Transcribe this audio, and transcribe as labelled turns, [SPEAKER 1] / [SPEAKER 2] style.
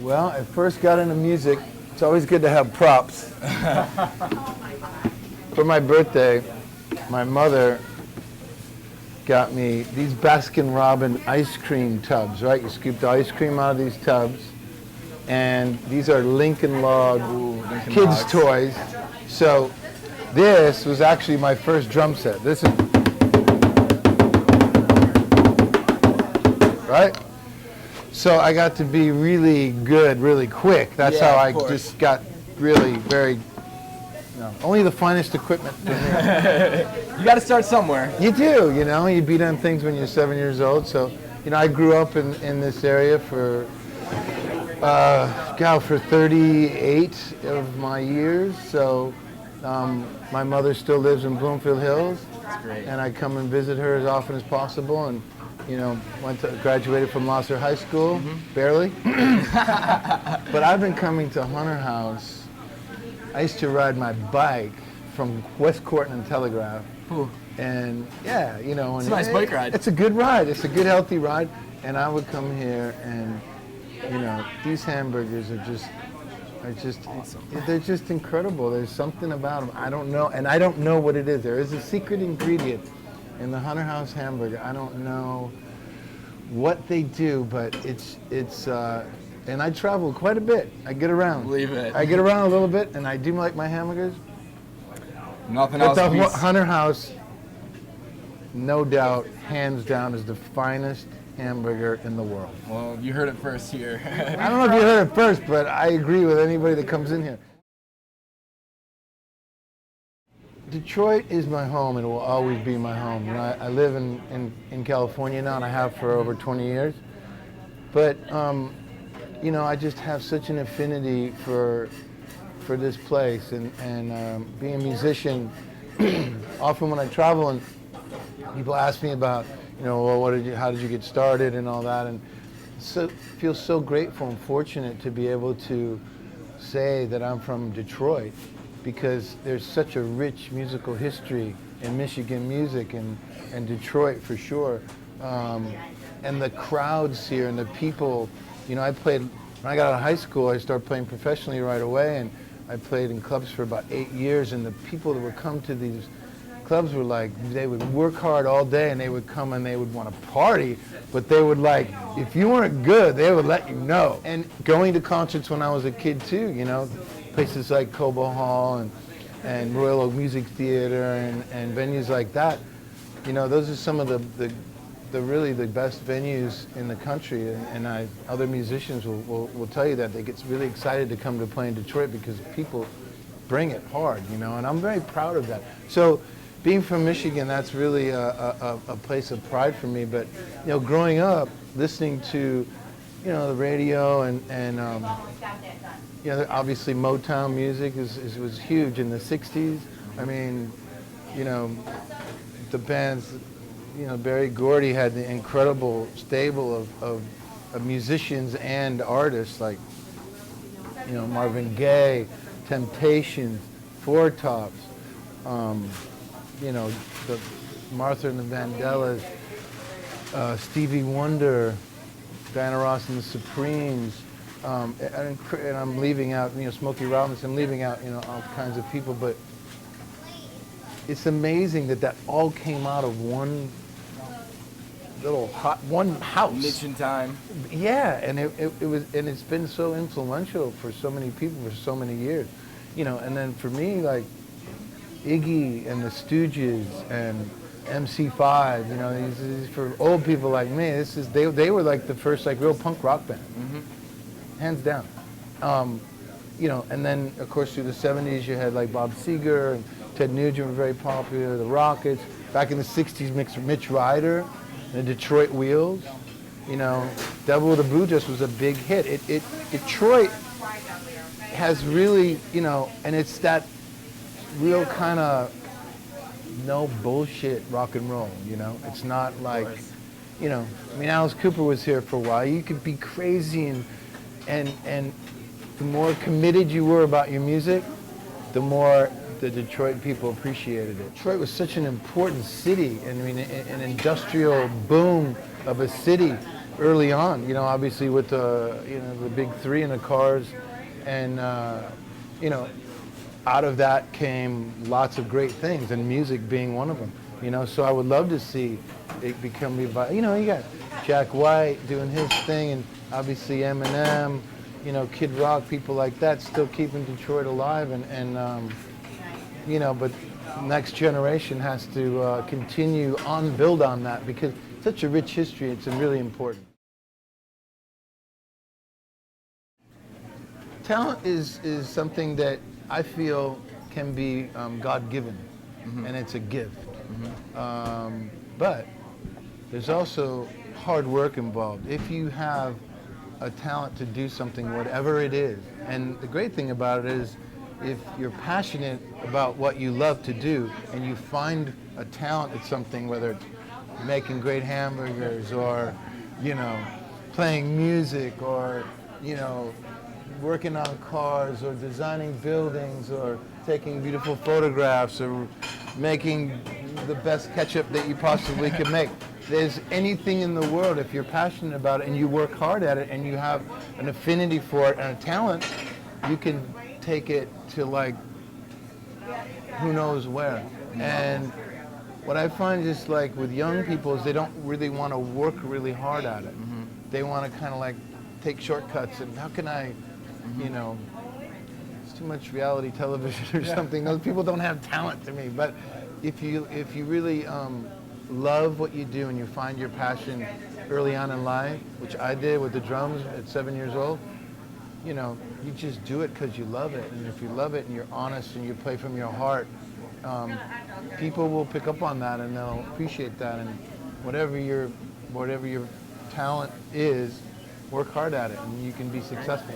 [SPEAKER 1] Well, I first got into music. It's always good to have props. For my birthday, my mother got me these Baskin-Robbins ice cream tubs, right? You scoop the ice cream out of these tubs. And these are Lincoln Log kids' toys. So this was actually my first drum set. This is, right? So I got to be really good, really quick. That's how I just got really very, only the finest equipment.
[SPEAKER 2] You got to start somewhere.
[SPEAKER 1] You do, you beat on things when you're 7 years old. So, I grew up in this area for 38 of my years. So my mother still lives in Bloomfield Hills.
[SPEAKER 2] That's great.
[SPEAKER 1] And I come and visit her as often as possible. And graduated from Losser High School, barely. But I've been coming to Hunter House. I used to ride my bike from West Corton and Telegraph.
[SPEAKER 2] Ooh.
[SPEAKER 1] And yeah,
[SPEAKER 2] it's a nice bike ride.
[SPEAKER 1] It's a good ride. It's a good, healthy ride. And I would come here and, these hamburgers are just
[SPEAKER 2] awesome.
[SPEAKER 1] They're just incredible. There's something about them. I don't know, and I don't know what it is. There is a secret ingredient in the Hunter House hamburger. I don't know what they do, but it's and I travel quite a bit. I get around.
[SPEAKER 2] Believe it.
[SPEAKER 1] I get around a little bit, and I do like my hamburgers.
[SPEAKER 2] Nothing else.
[SPEAKER 1] But the Hunter House, no doubt, hands down, is the finest hamburger in the world.
[SPEAKER 2] Well, you heard it first here.
[SPEAKER 1] I don't know if you heard it first, but I agree with anybody that comes in here. Detroit is my home and will always be my home. I live in California now, and I have for over 20 years. But, I just have such an affinity for this place. And being a musician, often when I travel and people ask me about, well, how did you get started and all that, and feel so grateful and fortunate to be able to say that I'm from Detroit, because there's such a rich musical history in Michigan music and Detroit for sure. And the crowds here and the people, I played, when I got out of high school, I started playing professionally right away, and I played in clubs for about 8 years, and the people that would come to these clubs were like, they would work hard all day and they would come and they would want to party, but they would if you weren't good, they would let you know. And going to concerts when I was a kid too, places like Cobo Hall and Royal Oak Music Theater and venues like that, those are some of the really the best venues in the country, and other musicians will tell you that they get really excited to come to play in Detroit because people bring it hard, and I'm very proud of that. So being from Michigan, that's really a place of pride for me. But growing up, listening to the radio and obviously Motown music was huge in the '60s. I mean, the bands. Berry Gordy had the incredible stable of musicians and artists like, Marvin Gaye, Temptations, Four Tops, the Martha and the Vandellas, Stevie Wonder, Diana Ross and the Supremes, and I'm leaving out, Smokey Robinson, I'm leaving out, all kinds of people, but it's amazing that all came out of one house.
[SPEAKER 2] Niche in time.
[SPEAKER 1] Yeah, and it was, and it's been so influential for so many people for so many years, and then for me, like Iggy and the Stooges and MC5, these for old people like me, they were like the first real punk rock band, hands down. And then of course through the '70s you had like Bob Seger and Ted Nugent were very popular, the Rockets. Back in the '60s, Mitch Ryder, the Detroit Wheels, Devil with a Blue Dress was a big hit. Detroit has really, and it's that real kind of no bullshit rock and roll, It's not like, Alice Cooper was here for a while. You could be crazy and the more committed you were about your music, the more the Detroit people appreciated it. Detroit was such an important city, and an industrial boom of a city early on. You know, obviously with the the big three in the cars, and you know, out of that came lots of great things, and music being one of them. You know, so I would love to see it become revived. You know, you got Jack White doing his thing, and obviously Eminem, you know, Kid Rock, people like that, still keeping Detroit alive, and you know, but next generation has to continue on, build on that, because it's such a rich history. It's really important. Talent is something that I feel can be God-given, and it's a gift. But there's also hard work involved. If you have a talent to do something, whatever it is, and the great thing about it is, if you're passionate about what you love to do, and you find a talent at something, whether it's making great hamburgers, or you know, playing music, or you know, working on cars, or designing buildings, or taking beautiful photographs, or making the best ketchup that you possibly could make. There's anything in the world, if you're passionate about it and you work hard at it and you have an affinity for it and a talent, you can take it to like who knows where. And what I find is, like, with young people, is they don't really want to work really hard at it. They want to kind of like take shortcuts, and how can I, you know, it's too much reality television or something. Those people don't have talent to me. But if you really love what you do and you find your passion early on in life, which I did with the drums at 7 years old, you know, you just do it because you love it. And if you love it and you're honest and you play from your heart, people will pick up on that and they'll appreciate that. And whatever your talent is, work hard at it and you can be successful.